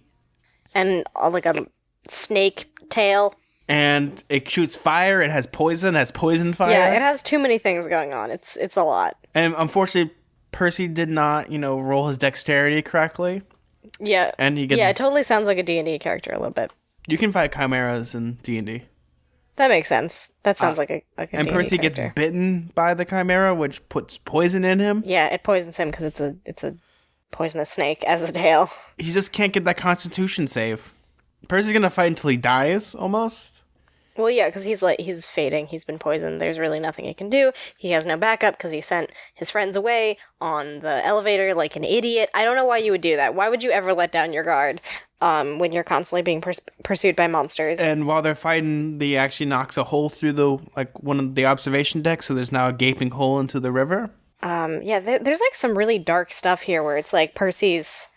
And like a snake tail. And it shoots fire, it has poison fire. Yeah, it has too many things going on. It's a lot. And unfortunately, Percy did not, roll his dexterity correctly. Yeah. And he gets... Yeah, it totally sounds like a D&D character a little bit. You can fight chimeras in D&D. That makes sense. That sounds like a And D&D Percy character. gets bitten by the chimera, which puts poison in him. Yeah, it poisons him because it's a poisonous snake as a tail. He just can't get that constitution save. Percy's gonna fight until he dies, almost. Well, yeah, because he's fading. He's been poisoned. There's really nothing he can do. He has no backup because he sent his friends away on the elevator like an idiot. I don't know why you would do that. Why would you ever let down your guard when you're constantly being pursued by monsters? And while they're fighting, he actually knocks a hole through one of the observation decks, so there's now a gaping hole into the river. Yeah, there's like some really dark stuff here where it's like Percy's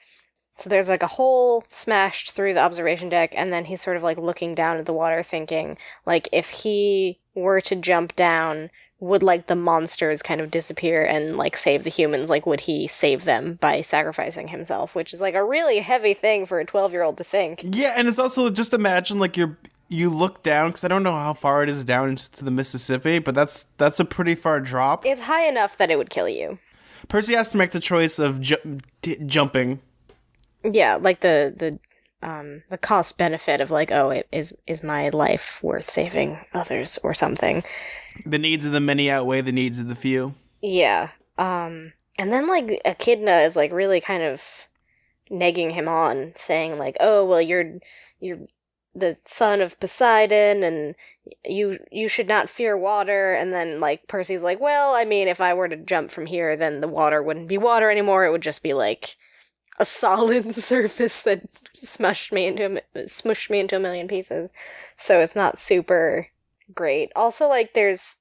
So there's like a hole smashed through the observation deck, and then he's sort of like looking down at the water thinking, like, if he were to jump down, would like the monsters kind of disappear and like save the humans? Like, would he save them by sacrificing himself? Which is like a really heavy thing for a 12-year-old to think. Yeah, and it's also just imagine like you look down, because I don't know how far it is down into the Mississippi, but that's a pretty far drop. It's high enough that it would kill you. Percy has to make the choice of jumping. Yeah, like the cost benefit of like, oh, is my life worth saving others or something? The needs of the many outweigh the needs of the few. Yeah. And then like Echidna is like really kind of negging him on, saying like, oh, well, you're the son of Poseidon, and you should not fear water. And then like Percy's like, well, I mean, if I were to jump from here, then the water wouldn't be water anymore. It would just be like a solid surface that smushed me into a million pieces. So it's not super great. Also, like, there's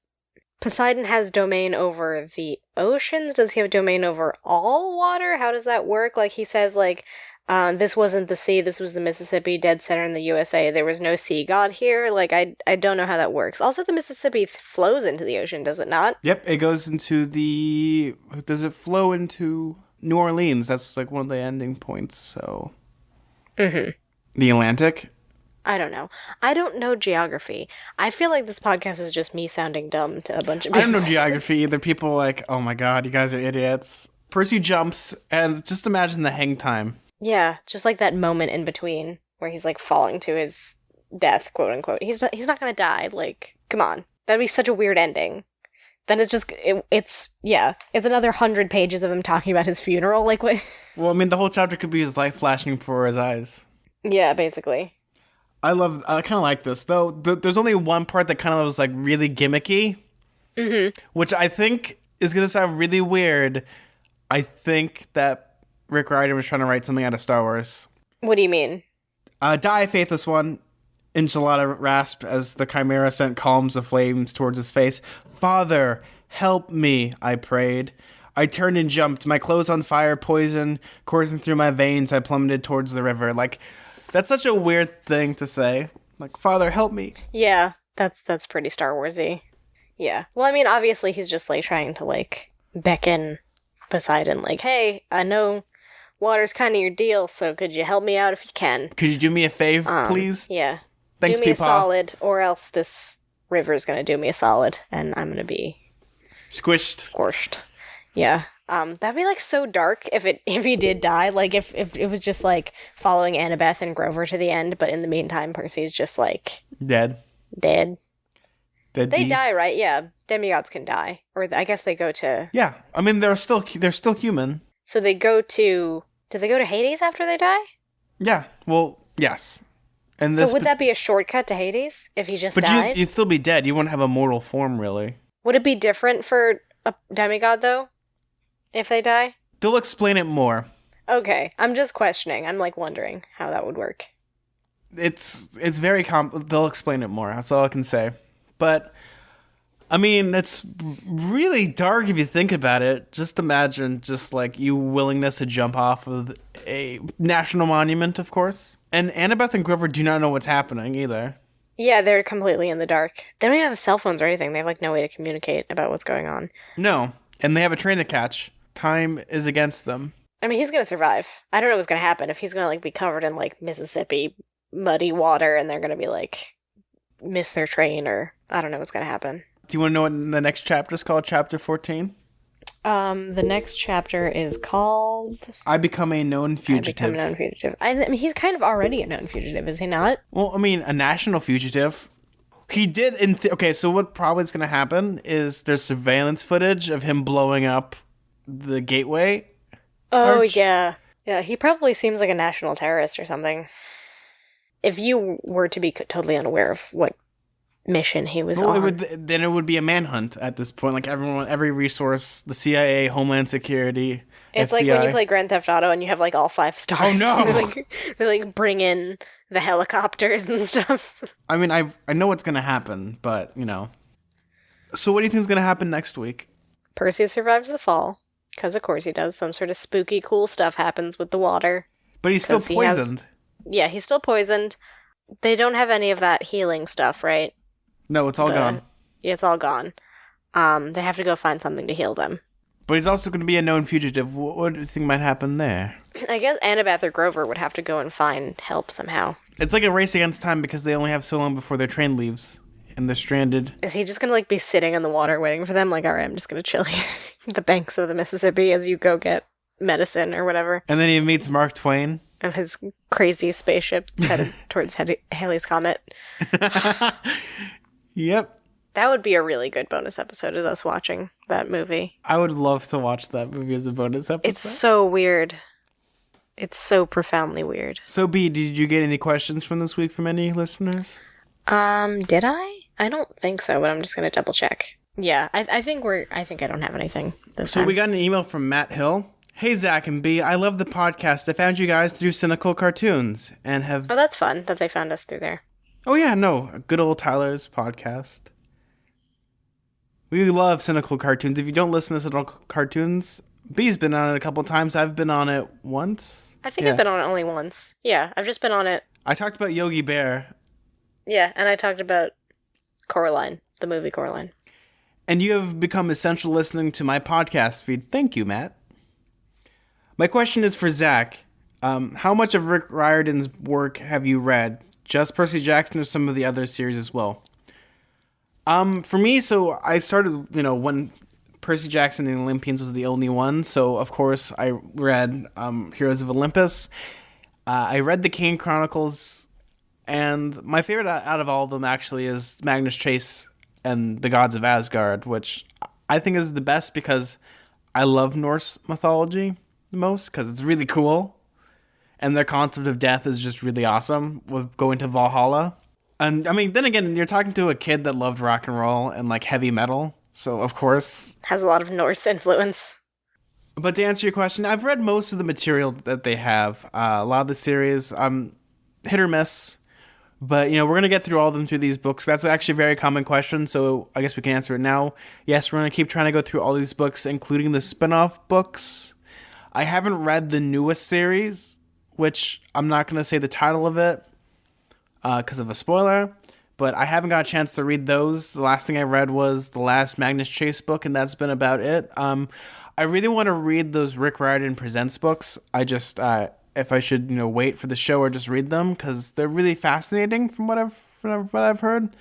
Poseidon has domain over the oceans. Does he have domain over all water? How does that work? Like, he says, like, this wasn't the sea, this was the Mississippi, dead center in the USA. There was no sea god here. Like, I don't know how that works. Also, the Mississippi flows into the ocean, does it not? Yep, it goes into does it flow into New Orleans? That's like one of the ending points, so. Mm-hmm. The Atlantic? I don't know. I don't know geography. I feel like this podcast is just me sounding dumb to a bunch of people. I don't know geography either. People are like, oh my god, you guys are idiots. Percy jumps, and just imagine the hang time. Yeah, just like that moment in between where he's like falling to his death, quote unquote. He's not gonna die. Like, come on, that'd be such a weird ending. Then it's just it's another 100 pages of him talking about his funeral. Like, what? Well, I mean, the whole chapter could be his life flashing before his eyes. Yeah, basically. I kind of like this though. There's only one part that kind of was like really gimmicky, which I think is gonna sound really weird. I think that Rick Riordan was trying to write something out of Star Wars. What do you mean? Die, Faithless One. Enchilada rasped as the Chimera sent columns of flames towards his face. Father, help me, I prayed. I turned and jumped, my clothes on fire, poison coursing through my veins. I plummeted towards the river. Like, that's such a weird thing to say. Like, Father, help me. Yeah, that's pretty Star Warsy. Yeah. Well, I mean, obviously he's just like trying to like beckon Poseidon, like, hey, I know water's kind of your deal, so could you help me out if you can? Could you do me a fave, please? Yeah. Thanks, do me Peepaw. a solid, or else this river's gonna do me a solid, and I'm gonna be squished. Yeah. That'd be like so dark if he did die. Like if it was just like following Annabeth and Grover to the end, but in the meantime Percy's just like dead. They die, right? Yeah. Demigods can die. Or I guess they go to... Yeah. I mean, they're still human. So they go to... Do they go to Hades after they die? Yeah. Well, yes. And so would that be a shortcut to Hades if he just died? But you'd still be dead. You wouldn't have a mortal form, really. Would it be different for a demigod, though? If they die? They'll explain it more. Okay. I'm just questioning. I'm, like, wondering how that would work. It's very they'll explain it more. That's all I can say. But, I mean, it's really dark if you think about it. Just imagine just, like, you willingness to jump off of a national monument, of course. And Annabeth and Grover do not know what's happening, either. Yeah, they're completely in the dark. They don't even have cell phones or anything. They have, like, no way to communicate about what's going on. No. And they have a train to catch. Time is against them. I mean, he's gonna survive. I don't know what's gonna happen. If he's gonna, like, be covered in, like, Mississippi muddy water and they're gonna be, like, miss their train, or I don't know what's gonna happen. Do you want to know what the next chapter is called? Chapter 14? The next chapter is called... I Become a Known Fugitive. I Become a Known Fugitive. I mean, he's kind of already a known fugitive, is he not? Well, I mean, a national fugitive. He did okay, so what probably is going to happen is there's surveillance footage of him blowing up the gateway. Oh, arch. yeah. Yeah, he probably seems like a national terrorist or something. If you were to be totally unaware of what mission he was on. Then it would be a manhunt at this point. Like every resource, the CIA, Homeland Security, it's FBI. like when you play Grand Theft Auto and you have like all 5 stars. Oh no! they like bring in the helicopters and stuff. I mean, I know what's gonna happen, but you know. So what do you think is gonna happen next week? Percy survives the fall, because of course he does. Some sort of spooky, cool stuff happens with the water. But he's still 'Cause he has- poisoned. Yeah, he's still poisoned. They don't have any of that healing stuff, right? No, it's all gone. Yeah, it's all gone. They have to go find something to heal them. But he's also going to be a known fugitive. What do you think might happen there? I guess Annabeth or Grover would have to go and find help somehow. It's like a race against time because they only have so long before their train leaves. And they're stranded. Is he just gonna, like, be sitting in the water waiting for them? Like, alright, I'm just gonna chill here at the banks of the Mississippi as you go get medicine or whatever. And then he meets Mark Twain. And his crazy spaceship headed towards Halley's Comet. Yep. That would be a really good bonus episode, is us watching that movie. I would love to watch that movie as a bonus episode. It's so weird. It's so profoundly weird. So, B, did you get any questions from this week from any listeners? Did I? I don't think so, but I'm just gonna double check. Yeah, I think I don't have anything this time. So we got an email from Matt Hill. Hey, Zack and B, I love the podcast. I found you guys through Cynical Cartoons and have... Oh, that's fun that they found us through there. Oh, yeah, no. Good old Tyler's podcast. We love Cynical Cartoons. If you don't listen to Cynical Cartoons, B's been on it a couple times. I've been on it once. I think I've been on it only once. Yeah, I've just been on it. I talked about Yogi Bear. Yeah, and I talked about Coraline, the movie Coraline. And you have become essential listening to my podcast feed. Thank you, Matt. My question is for Zach. How much of Rick Riordan's work have you read? Just Percy Jackson or some of the other series as well? For me, so I started, when Percy Jackson and the Olympians was the only one. So, of course, I read Heroes of Olympus. I read the Kane Chronicles. And my favorite out of all of them, actually, is Magnus Chase and the Gods of Asgard, which I think is the best because I love Norse mythology the most because it's really cool. And their concept of death is just really awesome with going to Valhalla. And, I mean, then again, you're talking to a kid that loved rock and roll and, like, heavy metal. So, of course... Has a lot of Norse influence. But to answer your question, I've read most of the material that they have. A lot of the series, hit or miss. But, we're going to get through all of them through these books. That's actually a very common question, so I guess we can answer it now. Yes, we're going to keep trying to go through all these books, including the spin-off books. I haven't read the newest series, which I'm not going to say the title of it because of a spoiler, but I haven't got a chance to read those. The last thing I read was the last Magnus Chase book, and that's been about it. I really want to read those Rick Riordan Presents books. I just... if I should, wait for the show or just read them, because they're really fascinating from what I've heard.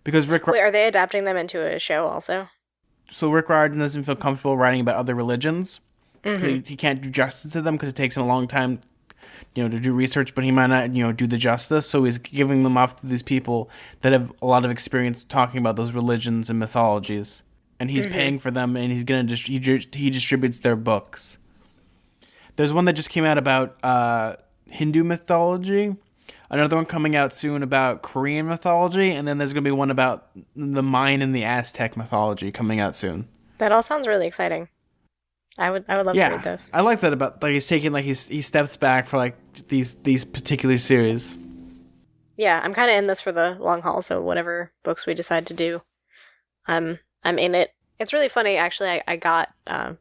Because Wait, are they adapting them into a show also? So Rick Riordan doesn't feel comfortable writing about other religions. Mm-hmm. He can't do justice to them because it takes him a long time, to do research, but he might not, do the justice. So he's giving them off to these people that have a lot of experience talking about those religions and mythologies. And he's paying for them, and he's gonna he distributes their books. There's one that just came out about Hindu mythology. Another one coming out soon about Korean mythology. And then there's going to be one about the Mayan and the Aztec mythology coming out soon. That all sounds really exciting. I would love to read those. I like that about, he's taking, he steps back for, these particular series. Yeah, I'm kind of in this for the long haul, so whatever books we decide to do, I'm in it. It's really funny, actually. I got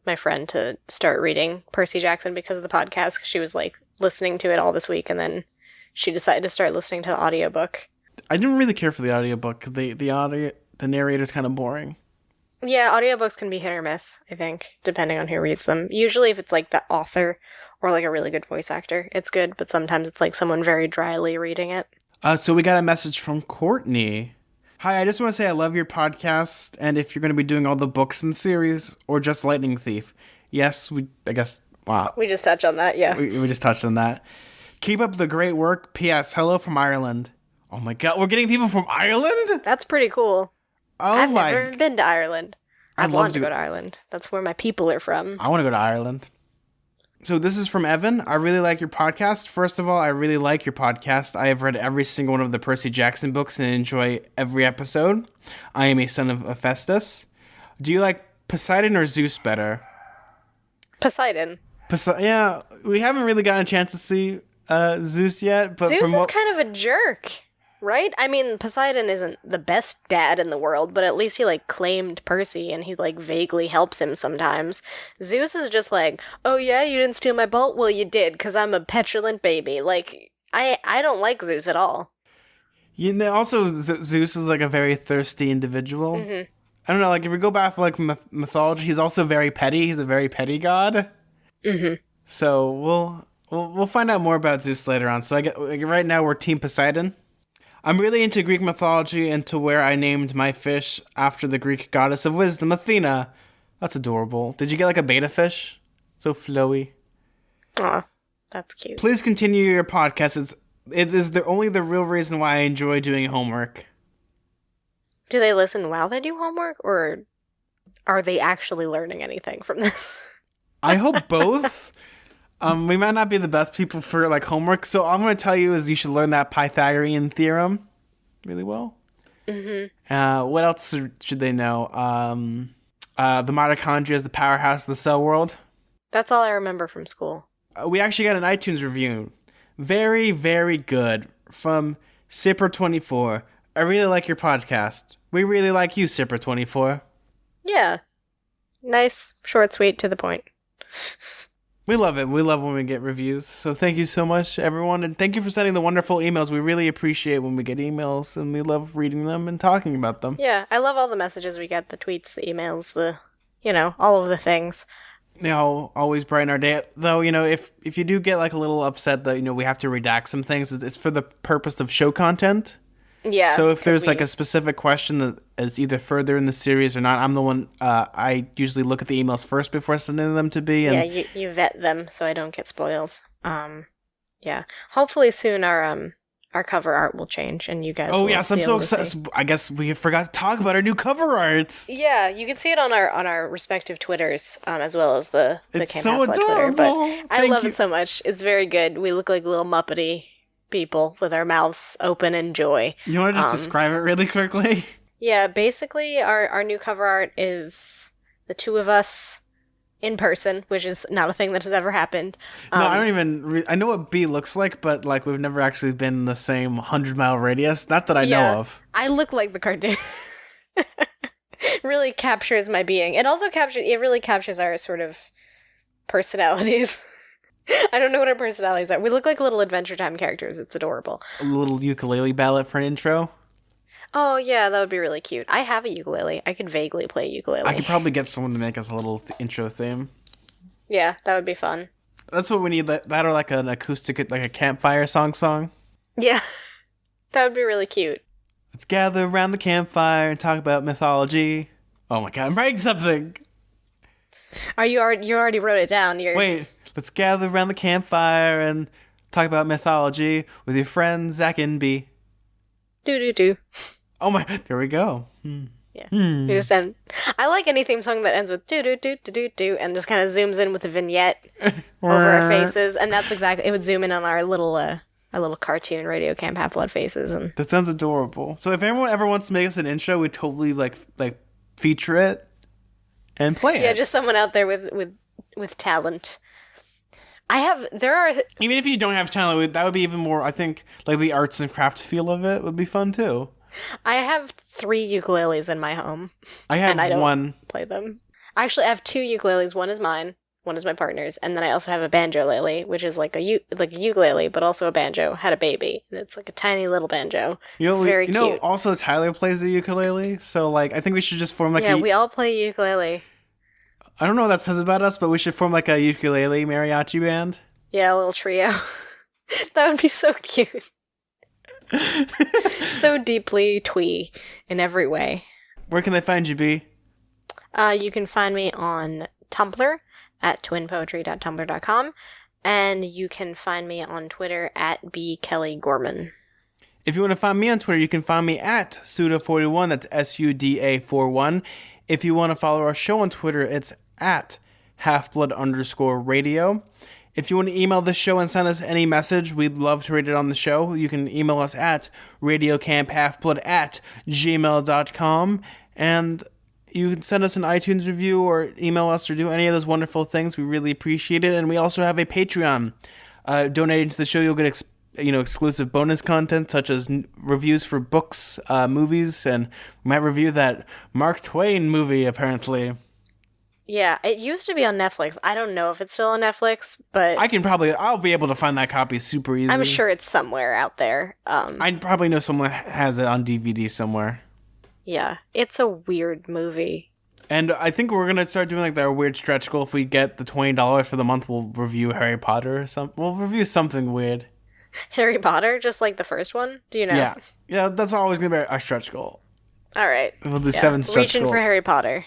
my friend to start reading Percy Jackson because of the podcast, because she was, listening to it all this week, and then she decided to start listening to the audiobook. I didn't really care for the audiobook. The narrator's kind of boring. Yeah, audiobooks can be hit or miss, I think, depending on who reads them. Usually if it's, the author or, a really good voice actor, it's good, but sometimes it's, someone very dryly reading it. So we got a message from Courtney. Hi, I just want to say I love your podcast, and if you're going to be doing all the books and series, or just Lightning Thief. Yes, wow. We just touched on that, yeah. We just touched on that. Keep up the great work. P.S. Hello from Ireland. Oh my god, we're getting people from Ireland? That's pretty cool. I've never been to Ireland. I'd want to go to Ireland. That's where my people are from. I want to go to Ireland. So this is from Evan. I really like your podcast. First of all, I really like your podcast. I have read every single one of the Percy Jackson books and enjoy every episode. I am a son of Hephaestus. Do you like Poseidon or Zeus better? Poseidon. Yeah, we haven't really gotten a chance to see Zeus yet. But Zeus is kind of a jerk. Right? I mean, Poseidon isn't the best dad in the world, but at least he, like, claimed Percy and he, like, vaguely helps him sometimes. Zeus is just like, oh yeah, you didn't steal my bolt? Well, you did, because I'm a petulant baby. Like, I don't like Zeus at all. You know, also Zeus is like a very thirsty individual. Mm-hmm. I don't know, like if we go back to like mythology, he's also very petty. He's a very petty god. Mm-hmm. So we'll find out more about Zeus later on. So I get like, right now we're Team Poseidon. I'm really into Greek mythology and to where I named my fish after the Greek goddess of wisdom, Athena. That's adorable. Did you get like a beta fish? So flowy. Aw, that's cute. Please continue your podcast. It is only the real reason why I enjoy doing homework. Do they listen while they do homework, or are they actually learning anything from this? I hope both. We might not be the best people for like homework, so all I'm going to tell you is you should learn that Pythagorean theorem really well. Mm-hmm. What else should they know? The mitochondria is the powerhouse of the cell world. That's all I remember from school. We actually got an iTunes review. Very, very good from Sipper24. I really like your podcast. We really like you, Sipper24. Yeah. Nice, short, sweet, to the point. We love it. We love when we get reviews. So thank you so much, everyone. And thank you for sending the wonderful emails. We really appreciate when we get emails, and we love reading them and talking about them. Yeah, I love all the messages we get, the tweets, the emails, all of the things. Always brighten our day. Though, if you do get like a little upset that, we have to redact some things, it's for the purpose of show content. Yeah. So if there's like a specific question that is either further in the series or not, I'm the one, I usually look at the emails first before sending them to B. And yeah, you vet them so I don't get spoiled. Yeah. Hopefully soon our cover art will change and you guys will yes, I'm so excited. I guess we forgot to talk about our new cover art. Yeah, you can see it on our respective Twitters, as well as the It's Camp so Half-Blood adorable. Twitter. But I love it so much. It's very good. We look like little Muppety people with our mouths open in joy. You want to just describe it really quickly? Yeah, basically our new cover art is the two of us in person, which is not a thing that has ever happened. No, I don't even... I know what B looks like, but like we've never actually been in the same 100-mile radius. Not that I know of. I look like the cartoon. Really captures my being. It really captures our sort of personalities. I don't know what our personalities are. We look like little Adventure Time characters. It's adorable. A little ukulele ballad for an intro. Oh, yeah, that would be really cute. I have a ukulele. I could vaguely play ukulele. I could probably get someone to make us a little intro theme. Yeah, that would be fun. That's what we need. That or like an acoustic, like a campfire song. Yeah, that would be really cute. Let's gather around the campfire and talk about mythology. Oh my god, I'm writing something. You already wrote it down. Wait, let's gather around the campfire and talk about mythology with your friends Zack and B. Do. Oh my, there we go. Yeah. You just end. I like any theme song that ends with do and just kind of zooms in with a vignette over our faces, and that's exactly. It would zoom in on our little cartoon Radio Camp Half-Blood faces, and that sounds adorable. So if anyone ever wants to make us an intro, we'd totally like feature it and play it. Yeah, just someone out there with talent. Even if you don't have talent, that would be even more. I think like the arts and craft feel of it would be fun too. I have 3 ukuleles in my home. I have and I don't one. Play them. Actually, I have 2 ukuleles. One is mine. One is my partner's, and then I also have a banjo-lele, which is like a ukulele, but also a banjo. Had a baby, and it's like a tiny little banjo. It's very cute. Also Tyler plays the ukulele, so like I think we should just form like we all play ukulele. I don't know what that says about us, but we should form like a ukulele mariachi band. Yeah, a little trio. That would be so cute. So deeply twee in every way. Where can they find you, B? You can find me on Tumblr at twinpoetry.tumblr.com, and you can find me on Twitter at bkellygorman. If you want to find me on Twitter, you can find me at Suda41, that's SUDA41. If you want to follow our show on Twitter, it's at halfblood_radio. If you want to email the show and send us any message, we'd love to read it on the show. You can email us at radiocamphalfblood@gmail.com, and you can send us an iTunes review or email us or do any of those wonderful things. We really appreciate it. And we also have a Patreon. Donating to the show, you'll get exclusive bonus content such as reviews for books, movies, and we might review that Mark Twain movie, apparently. Yeah, it used to be on Netflix. I don't know if it's still on Netflix, but I'll be able to find that copy super easy. I'm sure it's somewhere out there. I probably know someone has it on DVD somewhere. Yeah, it's a weird movie. And I think we're gonna start doing like that weird stretch goal. If we get the $20 for the month, we'll review Harry Potter or something. We'll review something weird. Harry Potter, just like the first one? Do you know? Yeah, that's always gonna be our stretch goal. All right. We'll do 7 stretch Reaching goals. for Harry Potter.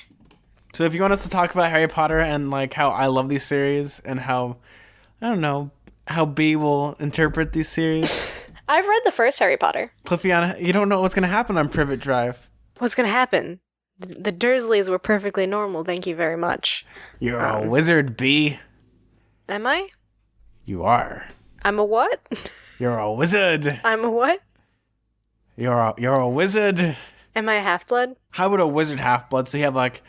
So if you want us to talk about Harry Potter and like how I love these series and how, I don't know, how B will interpret these series. I've read the first Harry Potter. Cliffiana, you don't know what's gonna happen on Privet Drive. What's going to happen? The Dursleys were perfectly normal, thank you very much. You're a wizard, B. Am I? You are. I'm a what? You're a wizard. I'm a what? You're a wizard. Am I a half-blood? How would a wizard half-blood? So you have like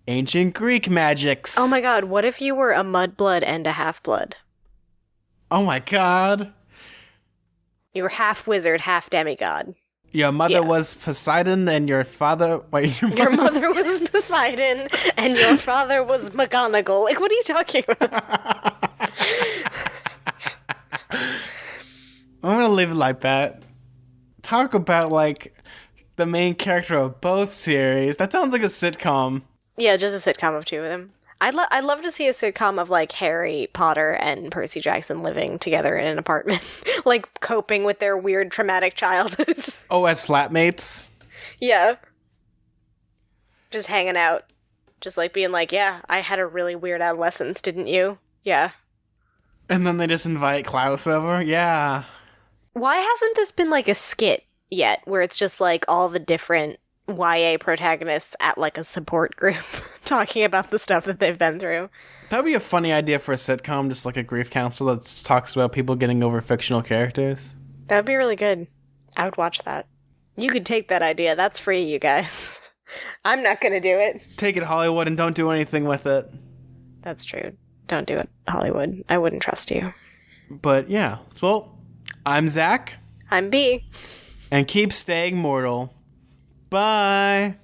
ancient Greek magics. Oh my god, what if you were a mudblood and a half-blood? Oh my god. You were half wizard, half demigod. Your mother was Poseidon and your father... Wait, your mother was Poseidon and your father was McGonagall. Like, what are you talking about? I'm gonna leave it like that. Talk about, like, the main character of both series. That sounds like a sitcom. Yeah, just a sitcom of two of them. I'd love to see a sitcom of, like, Harry Potter and Percy Jackson living together in an apartment. Like, coping with their weird, traumatic childhoods. Oh, as flatmates? Yeah. Just hanging out. Just, like, being like, yeah, I had a really weird adolescence, didn't you? Yeah. And then they just invite Klaus over? Yeah. Why hasn't this been, like, a skit yet, where it's just, like, all the different YA protagonists at like a support group talking about the stuff that they've been through? That'd be a funny idea for a sitcom, just like a grief council that talks about people getting over fictional characters. That'd be really good. I would watch that. You could take that idea. That's free, you guys. I'm not gonna do it. Take it, Hollywood, and don't do anything with it. That's true. Don't do it, Hollywood. I wouldn't trust you. But yeah, well, I'm Zach. I'm B. And keep staying mortal. Bye.